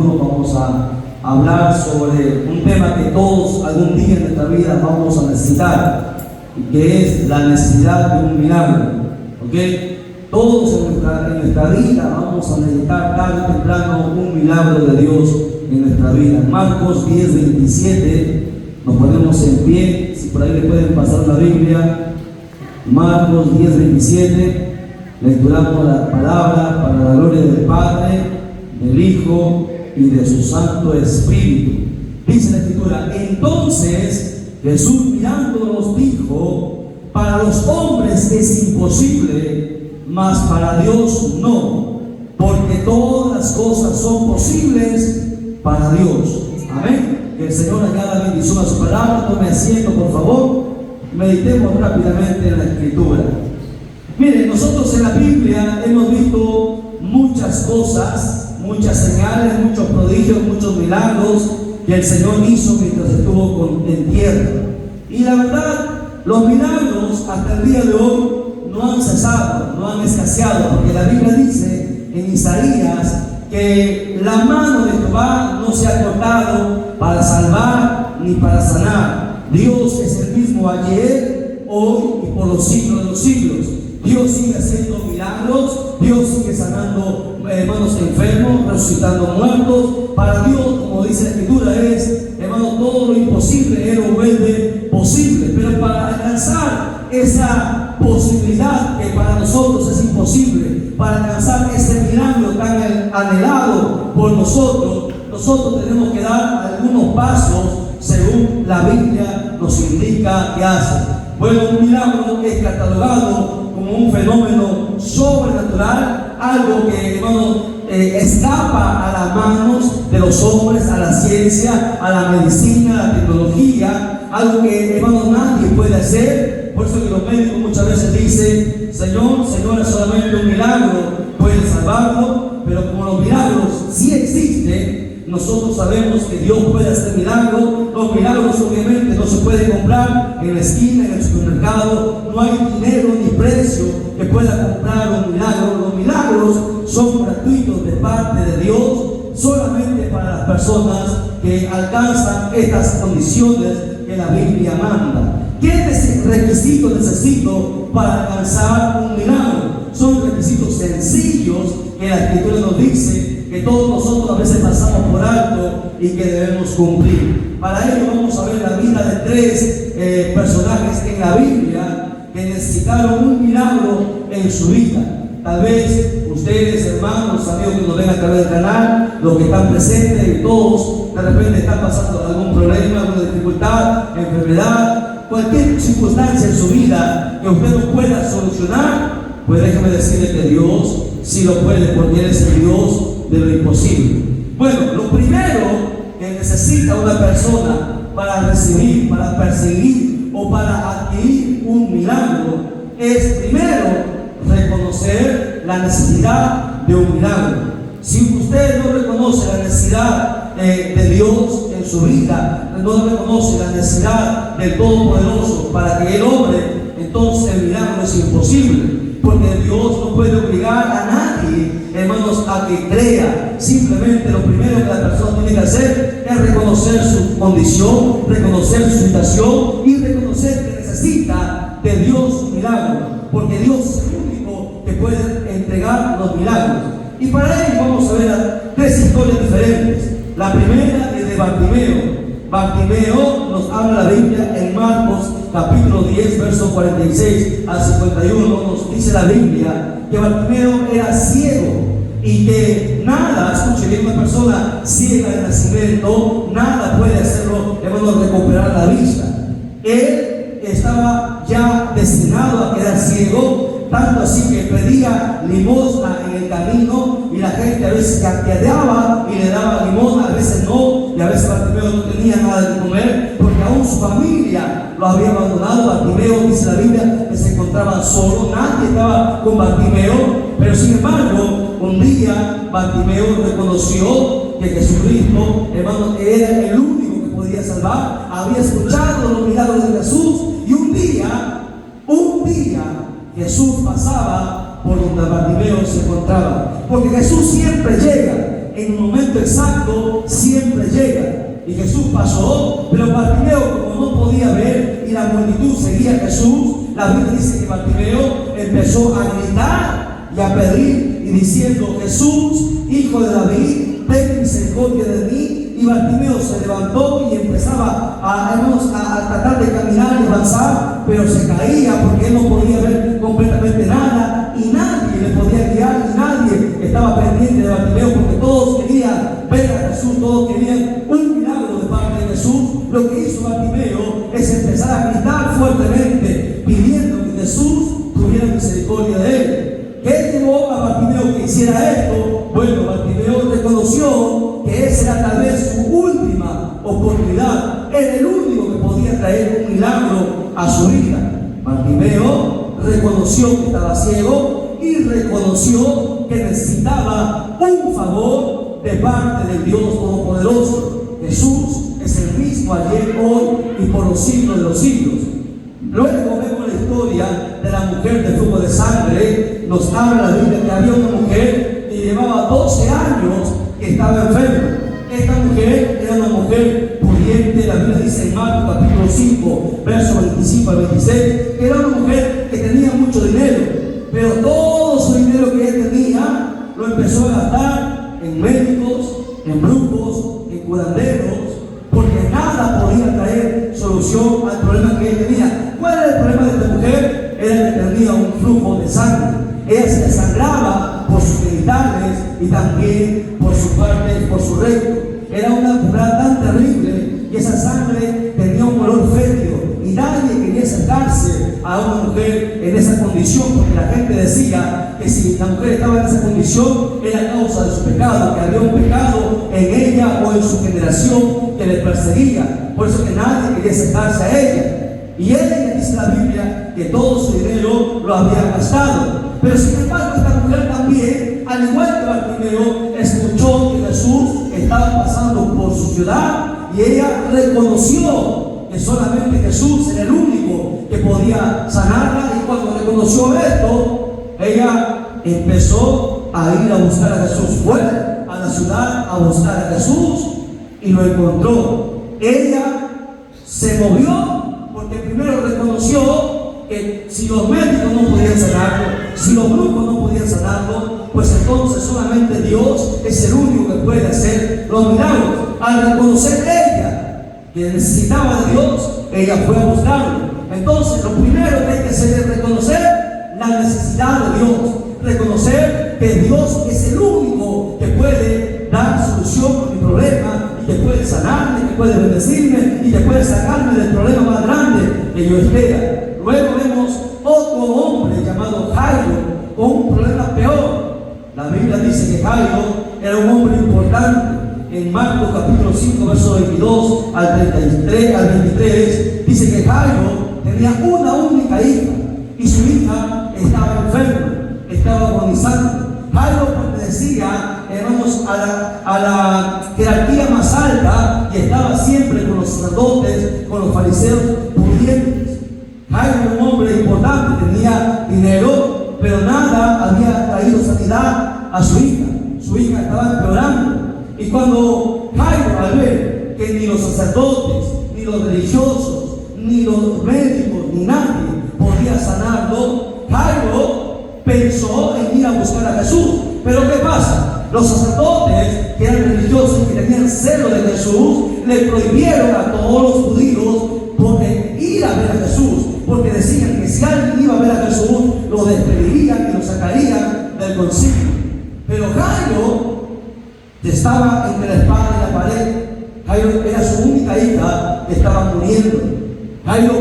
Vamos a hablar sobre un tema que todos algún día en nuestra vida vamos a necesitar, que es la necesidad de un milagro. ¿Ok? Todos en nuestra vida vamos a necesitar tarde o temprano un milagro de Dios en nuestra vida. Marcos 10:27, nos ponemos en pie, si por ahí le pueden pasar la Biblia. Marcos 10:27, lecturamos la palabra para la gloria del Padre, del Hijo y de su Santo Espíritu. Dice la Escritura: entonces Jesús mirándolos dijo: para los hombres es imposible, mas para Dios no, porque todas las cosas son posibles para Dios. Amén. Que el Señor añada bendición a su palabra. Tome asiento, por favor. Meditemos rápidamente en la Escritura. Miren, nosotros en la Biblia hemos visto muchas cosas, muchas señales, muchos prodigios, muchos milagros que el Señor hizo mientras estuvo en tierra. Y la verdad, los milagros hasta el día de hoy no han cesado, no han escaseado, porque la Biblia dice en Isaías que la mano de Jehová no se ha cortado para salvar ni para sanar. Dios es el mismo ayer, hoy y por los siglos de los siglos. Dios sigue haciendo milagros, Dios sigue sanando hermanos enfermos, resucitando muertos. Para Dios, como dice la Escritura, es, hermano, todo lo imposible Él lo vuelve posible. Pero para alcanzar esa posibilidad que para nosotros es imposible, para alcanzar ese milagro tan anhelado por nosotros tenemos que dar algunos pasos según la Biblia nos indica que hace. Bueno, un milagro es catalogado como un fenómeno sobrenatural, algo que, hermano, escapa a las manos de los hombres, a la ciencia, a la medicina, a la tecnología, algo que, hermano, nadie puede hacer. Por eso que los médicos muchas veces dicen: Señora, solamente un milagro puede salvarlo. Pero como los milagros sí existen, nosotros sabemos que Dios puede hacer milagros. Los milagros obviamente no se pueden comprar en la esquina, en el supermercado. No hay dinero ni precio que pueda comprar un milagro. Los milagros son gratuitos de parte de Dios, solamente para las personas que alcanzan estas condiciones que la Biblia manda. ¿Qué requisitos necesito para alcanzar un milagro? Son requisitos sencillos que la Escritura nos dice que todos nosotros a veces pasamos por alto y que debemos cumplir. Para ello vamos a ver la vida de tres personajes en la Biblia que necesitaron un milagro en su vida. Tal vez ustedes, hermanos, amigos que nos ven a través del canal, los que están presentes y todos de repente están pasando algún problema, alguna dificultad, enfermedad, cualquier circunstancia en su vida que usted no pueda solucionar. Pues déjame decirle que Dios sí lo puede, porque Él es el Dios de lo imposible. Bueno, lo primero que necesita una persona para recibir, para perseguir o para adquirir un milagro es primero reconocer la necesidad de un milagro. Si usted no reconoce la necesidad de Dios en su vida, no reconoce la necesidad del Todopoderoso para que Él obre, entonces el milagro es imposible. Porque Dios no puede obligar a nadie, hermanos, a que crea. Simplemente lo primero que la persona tiene que hacer es reconocer su condición, reconocer su situación y reconocer que necesita de Dios un milagro. Porque Dios es el único que puede entregar los milagros. Y para ello vamos a ver tres historias diferentes. La primera es de Bartimeo. Bartimeo nos habla la Biblia en Marcos capítulo 10, versos 46 al 51. Nos dice la Biblia que Bartimeo era ciego y que nada, escuche bien, una persona ciega de nacimiento, nada puede hacerlo, hermano, recuperar la vista. Él estaba ya destinado a quedar ciego, tanto así que pedía limosna en el camino y la gente a veces caqueaba y le daba limosna, a veces no, y a veces Bartimeo no tenía nada de comer porque aún su familia lo había abandonado. Bartimeo, dice la Biblia, que se encontraba solo, nadie estaba con Bartimeo. Pero sin embargo, un día Bartimeo reconoció que Jesucristo, hermano, era el único que podía salvar. Había escuchado los milagros de Jesús y un día Jesús pasaba por donde Bartimeo se encontraba, porque Jesús siempre llega en un momento exacto siempre llega. Y Jesús pasó, pero Bartimeo, como no podía ver y la multitud seguía a Jesús, la Biblia dice que Bartimeo empezó a gritar y a pedir y diciendo: Jesús, hijo de David, ten misericordia de mí. Y Bartimeo se levantó y empezaba a tratar de caminar y avanzar, pero se caía porque él no podía ver completamente nada y nadie le podía guiar y nadie estaba pendiente de Bartimeo, porque todos querían ver a Jesús, todos querían un milagro de parte de Jesús. Lo que hizo Bartimeo es empezar a gritar fuertemente pidiendo que Jesús tuviera misericordia de él. ¿Qué llevó a Bartimeo que hiciera esto? Bueno, Bartimeo reconoció que esa era tal vez su última oportunidad. Era el único que podía traer un milagro a su vida. Bartimeo reconoció que estaba ciego y reconoció que necesitaba un favor de parte del Dios Todopoderoso. Jesús es el mismo ayer, hoy y por los siglos de los siglos. Luego vemos la historia de la mujer de flujo de sangre. Nos habla la Biblia que había una mujer que llevaba 12 años que estaba enferma. Esta mujer era una mujer pudiente. La Biblia dice en Marcos capítulo 5, versos 25 al 26, que era una mujer que tenía mucho dinero, pero todo su dinero que ella tenía lo empezó a gastar en médicos, en brujos, en curanderos, porque nada podía traer solución al problema que ella tenía. ¿Cuál era el problema de esta mujer? Era que tenía un flujo de sangre. Ella se desangraba por sus genitales y también por su parte, por su recto. Era una enfermedad tan terrible y esa sangre tenía un olor fétido y nadie quería acercarse a una mujer en esa condición, porque la gente decía que si la mujer estaba en esa condición era a causa de su pecado, que había un pecado en ella o en su generación que le perseguía. Por eso que nadie quería acercarse a ella. Y ella, dice la Biblia, que todo su dinero lo había gastado. Pero sin embargo, esta mujer también, al igual que Bartimeo, escuchó que Jesús estaba pasando por su ciudad y ella reconoció que solamente Jesús era el único que podía sanarla. Y cuando reconoció esto, ella empezó a ir a buscar a Jesús. Fue a la ciudad a buscar a Jesús y lo encontró. Ella se movió porque primero reconoció que si los médicos no podían sanarlo, si los brujos no podían sanarlo, pues entonces solamente Dios es el único que puede hacer los milagros. Al reconocer ella que necesitaba de Dios, ella fue a buscarlo. Entonces lo primero que hay que hacer es reconocer la necesidad de Dios, reconocer que Dios es el único que puede dar solución a mi problema, y que puede sanarme, que puede bendecirme y que puede sacarme del problema más grande que yo espera. Luego vemos otro hombre llamado Jairo con un problema peor. La Biblia dice que Jairo era un hombre importante. En Marcos capítulo 5, verso 22 al 33, al 23, dice que Jairo tenía una única hija y su hija estaba enferma, estaba agonizando. Jairo pertenecía, hermanos, a la jerarquía más alta y estaba siempre con los sacerdotes, con los fariseos pudientes. Jairo era un hombre importante, tenía dinero, pero nada había traído sanidad a su hija. Su hija estaba empeorando. Y cuando Jairo, al ver que ni los sacerdotes, ni los religiosos, ni los médicos, ni nadie podía sanarlo, Jairo pensó en ir a buscar a Jesús. Pero ¿qué pasa? Los sacerdotes, que eran religiosos, que tenían celo de Jesús, le prohibieron a todos los judíos ir a ver a Jesús, porque decían que si alguien iba a ver a Jesús, lo despedirían y lo sacarían del concilio. Pero Jairo estaba entre la espada y la pared. Jairo era su única hija que estaba muriendo. Jairo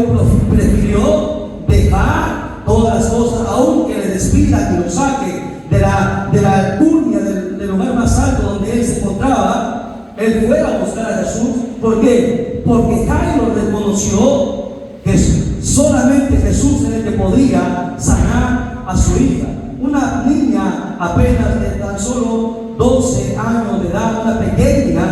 prefirió dejar todas las cosas, aunque le despidan y lo saquen de la alcurnia del lugar más alto donde él se encontraba. Él fue a buscar a Jesús. ¿Por qué? Porque Jairo reconoció que solamente Jesús era el que podía sanar a su hija. Una niña apenas de tan solo 12 años de edad, una pequeña,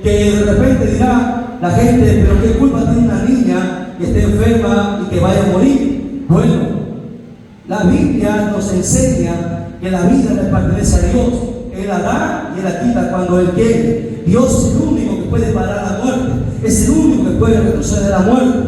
que de repente dirá la gente: pero qué culpa tiene una niña que esté enferma y que vaya a morir. Bueno, la Biblia nos enseña que la vida le pertenece a Dios. Él la da y Él la quita cuando Él quiere. Dios es el único que puede parar la muerte, es el único que puede retroceder la muerte.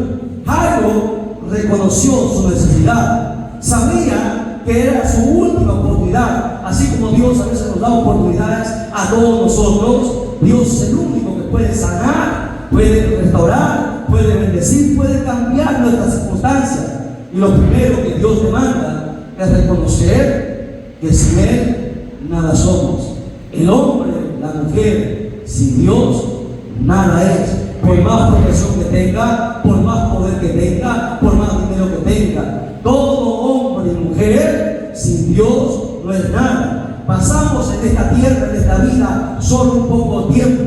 Jairo reconoció su necesidad, sabía que era su última oportunidad. Así como Dios a veces nos da oportunidades a todos nosotros, Dios es el único que puede sanar, puede restaurar, puede bendecir, puede cambiar nuestras circunstancias. Y lo primero que Dios demanda es reconocer que sin Él nada somos. El hombre, la mujer, sin Dios nada es. Por más profesión que tenga, por más poder que tenga, por más dinero que tenga, todo hombre y mujer sin Dios no es nada. Pasamos en esta tierra, en esta vida, solo un poco tiempo.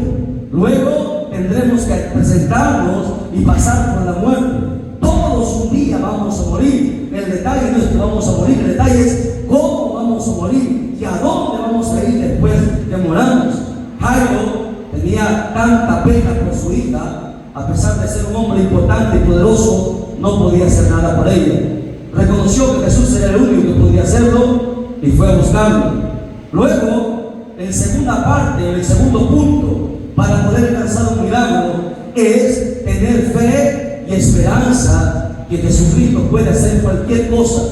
Luego tendremos que presentarnos y pasar por la muerte. Todos un día vamos a morir. El detalle no es que vamos a morir, el detalle es cómo vamos a morir y a dónde vamos a ir después que moramos. Jairo tenía tanta pena por su hija, a pesar de ser un hombre importante y poderoso, no podía hacer nada por ella. Reconoció que Jesús era el único que podía hacerlo y fue a buscarlo. Luego, en segunda parte, en el segundo punto, para poder alcanzar un milagro, es tener fe y esperanza que Jesucristo puede hacer cualquier cosa,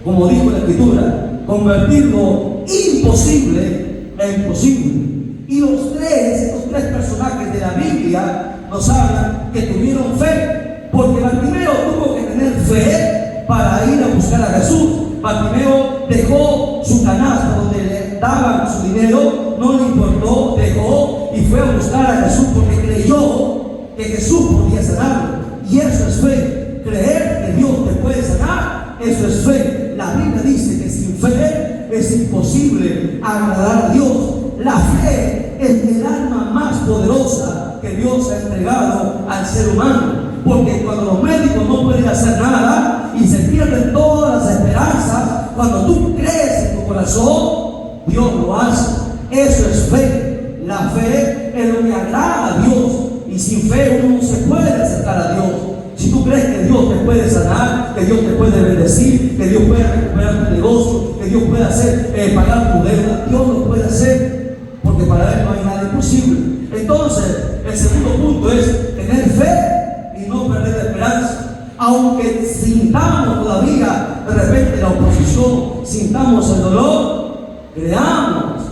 como dijo la Escritura, convertir lo imposible en posible. Y estos tres personajes de la Biblia nos hablan que tuvieron fe, porque Bartimeo tuvo que tener fe para ir a buscar a Jesús. Bartimeo dejó su canasta donde le daban su dinero, no le importó, dejó y fue a buscar a Jesús porque creyó que Jesús podía sanarlo. Y eso es fe, creer que Dios te puede sanar, eso es fe. La Biblia dice que sin fe es imposible agradar a Dios. La fe es el arma más poderosa que Dios ha entregado al ser humano, porque cuando los médicos no pueden hacer nada y se pierden todas las esperanzas, cuando tú crees en tu corazón, Dios lo hace. Eso es fe. La fe es lo que agrada a Dios, y sin fe uno no se puede acercar a Dios. Si tú crees que Dios te puede sanar, que Dios te puede bendecir, que Dios puede recuperar tu negocio, que Dios puede hacer pagar tu deuda, Dios lo puede hacer, porque para Él no hay nada imposible. Entonces, el segundo punto es tener fe y no perder la esperanza. Aunque sintamos todavía de repente la oposición, sintamos el dolor, creamos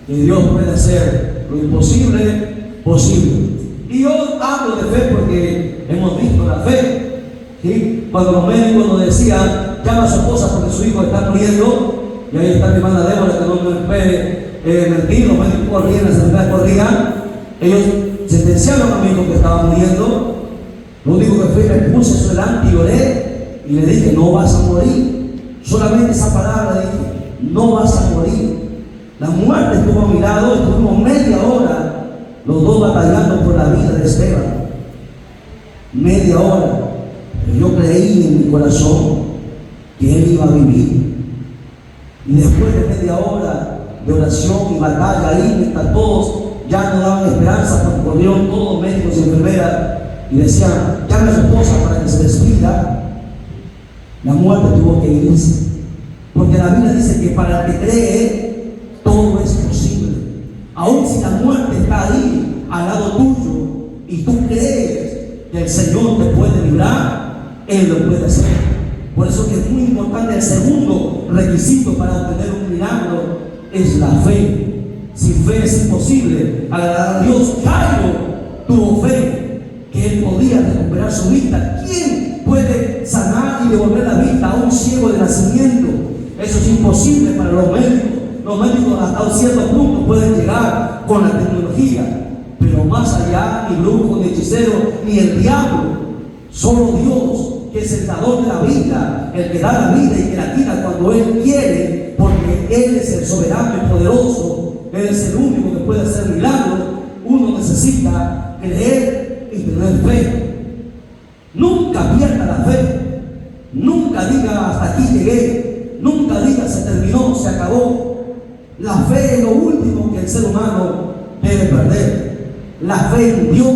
que Dios puede hacer lo imposible posible. Y yo hablo de fe porque hemos visto la fe, ¿sí? Cuando los médicos nos decían, llama a su esposa porque su hijo está muriendo, y ahí está mi hermana Débora que no me puede mentir, los médicos corrían, las enfermedades corrían, ellos sentenciaron a mi hijo que estaba muriendo. Lo único que fue, me puse eso delante y oré y le dije, no vas a morir. Solamente esa palabra dije, no vas a morir. La muerte estuvo a mi lado, estuvimos media hora los dos batallando por la vida de Esteban. Media hora. Pero yo creí en mi corazón que él iba a vivir. Y después de media hora de oración y batalla ahí, mientras todos ya no daban esperanza, porque volvieron todos médicos y enfermeras y decían, llame a su esposa para que se despida, la muerte tuvo que irse. Porque la Biblia dice que para el que cree, todo es posible. Aún si la muerte está ahí, al lado tuyo, y tú crees que el Señor te puede librar, Él lo puede hacer. Por eso que es muy importante, el segundo requisito para obtener un milagro es la fe. Sin fe es imposible agradar a Dios. Jairo tuvo fe que él podía recuperar su vista. ¿Quién puede sanar y devolver la vista a un ciego de nacimiento? Eso es imposible para los médicos. Los médicos hasta un cierto punto pueden llegar con la tecnología, pero más allá, ni brujo, ni hechicero, ni el diablo, solo Dios, que es el dador de la vida, el que da la vida y que la quita cuando Él quiere, porque Él es el soberano y poderoso, Él es el único que puede hacer milagros. Uno necesita creer y tener fe. Nunca pierda la fe, nunca diga hasta aquí llegué, nunca diga se terminó, se acabó. La fe es lo último que el ser humano debe perder. La fe en Dios,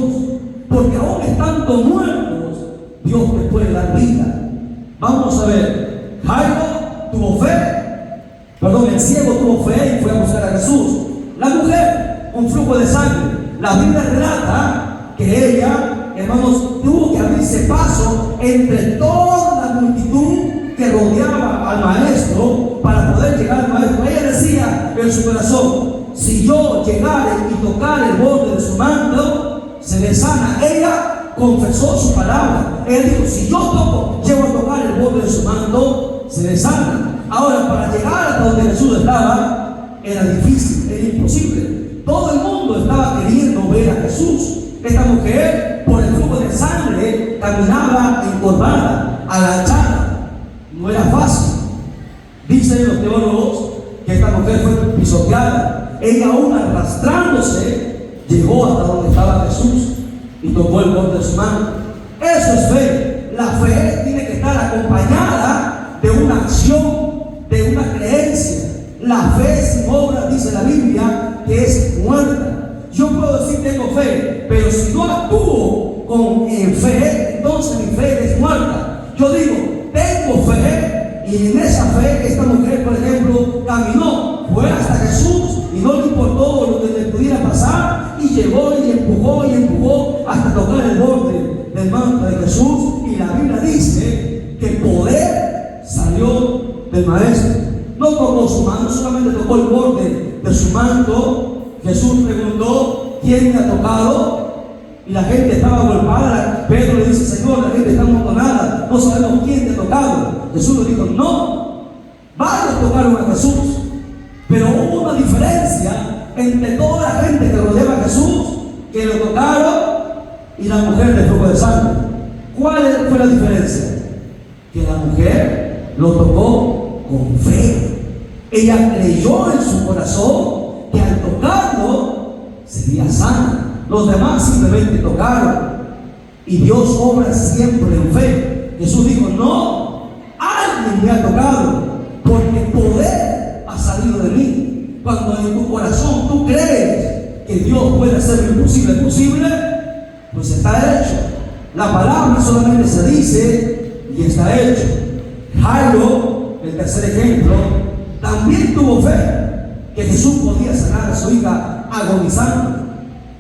porque aún estando muertos, Dios te puede dar vida. Vamos a ver, Jairo tuvo fe, el ciego tuvo fe y fue a buscar a Jesús. La mujer, un flujo de sangre. La Biblia relata que ella, hermanos, tuvo que abrirse paso entre toda la multitud que rodeaba al maestro para poder llegar al maestro. Ella decía en su corazón: si yo llegare y tocare el borde de su manto, se me sana. Ella confesó su palabra. Ella dijo: si yo llego a tocar el borde de su manto, se me sana. Ahora, para llegar hasta donde Jesús estaba, era difícil, era imposible. Todo el mundo estaba queriendo ver a Jesús. Esta mujer, por el flujo de sangre, caminaba encorvada, agachada. No era fácil. Dicen los teólogos que esta mujer fue pisoteada. Ella, aún arrastrándose, llegó hasta donde estaba Jesús y tocó el borde de su mano. Eso es fe. La fe tiene que estar acompañada de una acción, de una creencia. La fe sin obras, dice la Biblia, que es muerta. Yo puedo decir tengo fe, pero si no actúo con fe, entonces mi fe es muerta. Yo digo tengo fe, y en esa fe esta mujer, por ejemplo, caminó, fue hasta Jesús y no le importó lo que le pudiera pasar, y llegó y empujó hasta tocar el borde del manto de Jesús. Y la Biblia dice que poder salió del maestro. No tocó su mano, solamente tocó el borde de su manto. Jesús preguntó: ¿quién me ha tocado? Y la gente estaba golpeada. Pedro le dice: Señor, la gente está amontonada, no sabemos quién te ha tocado. Jesús le dijo: no, varios tocaron a Jesús, pero hubo una diferencia entre toda la gente que rodeaba a Jesús, que lo tocaron, y la mujer del flujo de sangre. ¿Cuál fue la diferencia? Que la mujer lo tocó con fe. Ella creyó en su corazón que al tocarlo sería sana. Los demás simplemente tocaron, y Dios obra siempre en fe. Jesús dijo: no, alguien me ha tocado, porque poder ha salido de mí. Cuando en tu corazón tú crees que Dios puede hacer lo imposible posible, pues está hecho. La palabra solamente se dice y está hecho. Jairo, el tercer ejemplo, también tuvo fe que Jesús podía sanar a su hija agonizando.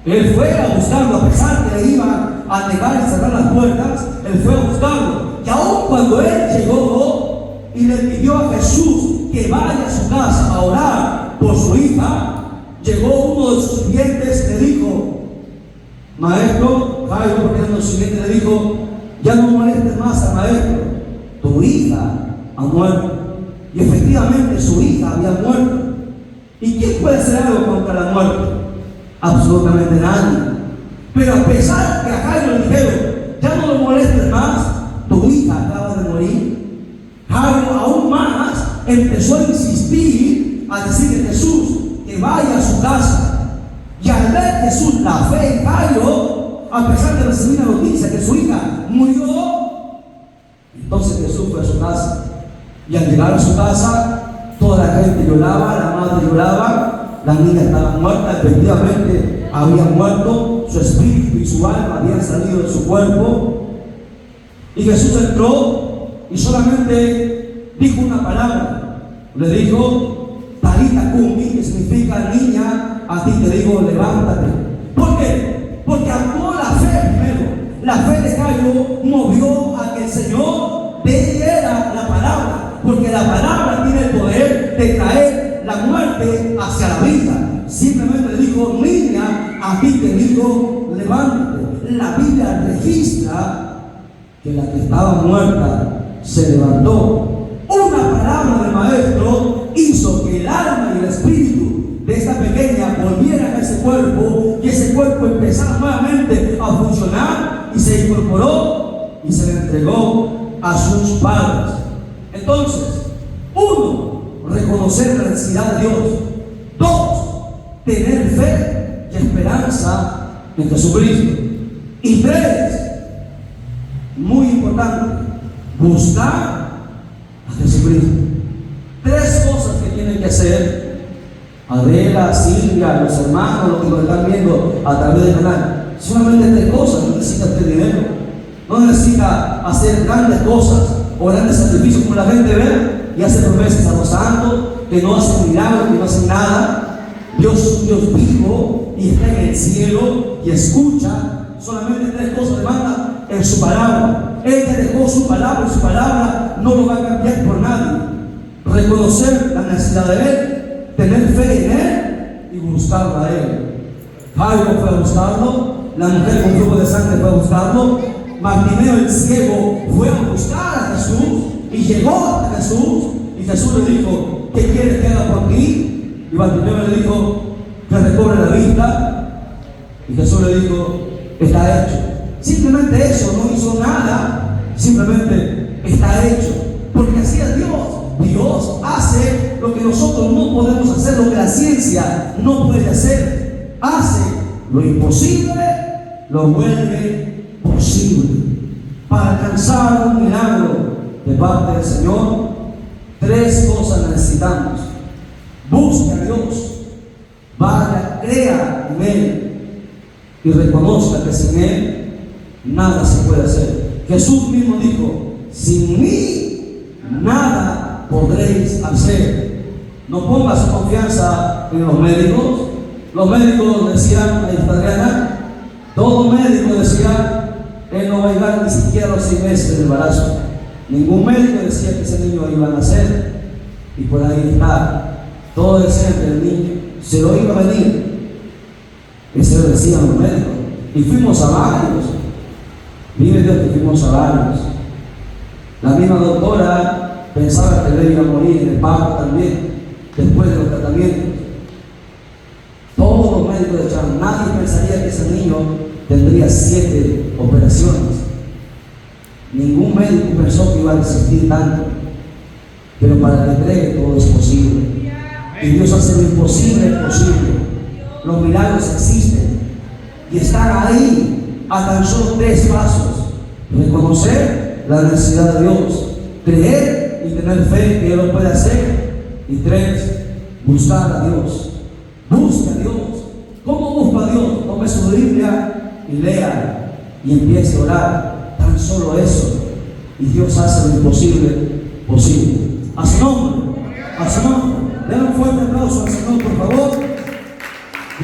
Él fue a buscarlo, a pesar que le iba a negar y cerrar las puertas. Él fue a buscarlo, y aun cuando él llegó y le pidió a Jesús que vaya a su casa a orar por su hija, llegó uno de sus sirvientes, le dijo: maestro, Jairo, porque uno de sus sirvientes le dijo: ya no molestes más al maestro, tu hija ha muerto. Y efectivamente su hija había muerto. ¿Y quién puede hacer algo contra la muerte? Absolutamente nadie. Pero a pesar que a Jairo le dijeron: ya no lo molestes más, tu hija acaba de morir, Jairo aún más empezó a insistir, a decirle a Jesús que vaya a su casa. Y al ver Jesús la fe en Jairo, a pesar de recibir la noticia que su hija murió, entonces Jesús fue a su casa. Y al llegar a su casa, toda la gente lloraba, la madre lloraba, la niña estaba muerta. Efectivamente había muerto, su espíritu y su alma habían salido de su cuerpo. Y Jesús entró y solamente dijo una palabra. Le dijo: Talita cumi, que significa: niña, a ti te digo, levántate. ¿Por qué? Porque actuó la fe primero. La fe de Jairo movió a que el Señor diera la palabra, porque la palabra tiene el poder de traer la muerte hacia la vida. Simplemente le dijo: niña, a ti te digo, levántate. La Biblia registra que la que estaba muerta se levantó. Una palabra del maestro hizo que el alma y el espíritu de esta pequeña volvieran a ese cuerpo, y ese cuerpo empezara nuevamente a funcionar, y se incorporó y se le entregó a sus padres. Entonces, uno, reconocer la necesidad de Dios. Dos, tener fe y esperanza en Jesucristo. Y tres, muy importante, buscar a Jesucristo. Tres cosas que tienen que hacer Adela, Silvia, los hermanos, los que nos están viendo a través del canal. Solamente tres cosas. No necesita tener dinero, no necesita hacer grandes cosas o grandes sacrificios como la gente ve y hace promesas a los santos, que no hacen milagros, que no hacen nada. Dios es un Dios vivo y está en el cielo y escucha. Solamente 3 cosas demanda en su palabra. Él te dejó su palabra y su palabra no lo va a cambiar por nadie. Reconocer la necesidad de Él, tener fe en Él y buscarlo a Él. Jairo fue a buscarlo, la mujer con flujo de sangre fue a buscarlo, Bartimeo el ciego fue a buscar a Jesús y llegó hasta Jesús. Y Jesús le dijo: ¿qué quieres que haga por ti? Y Bartimeo le dijo: que recobre la vista. Y Jesús le dijo: está hecho. Simplemente eso, no hizo nada, simplemente está hecho. Porque así es Dios. Dios hace lo que nosotros no podemos hacer, lo que la ciencia no puede hacer. Hace lo imposible, lo vuelve posible. Para alcanzar un milagro de parte del Señor, 3 cosas necesitamos. Busque a Dios, vaya, crea en Él y reconozca que sin Él nada se puede hacer. Jesús mismo dijo: sin mí nada podréis hacer. No ponga su confianza en los médicos. Los médicos decían, Adriana, todo médico decía: él no va a llegar ni siquiera a los 6 meses de embarazo. Ningún médico decía que ese niño iba a nacer. Y por ahí está. Todo decía que el niño se lo iba a venir. Eso lo decían los médicos. Y fuimos a varios. Vive Dios que fuimos a varios. La misma doctora pensaba que él iba a morir en el parto también, después de los tratamientos. Todos los médicos decían, nadie pensaría que ese niño tendría 7 operaciones. Ningún médico pensó que iba a resistir tanto. Pero para el que cree, todo es posible. Y Dios hace lo imposible posible. Los milagros existen y están ahí a tan solo 3 pasos: reconocer la necesidad de Dios, creer y tener fe que Él lo puede hacer, y 3, buscar a Dios. Busca a Dios. ¿Cómo busca a Dios? Tome su Biblia y lea y empiece a orar. Tan solo eso, y Dios hace lo imposible posible. A su nombre, a su nombre. Den un fuerte aplauso al Señor, por favor.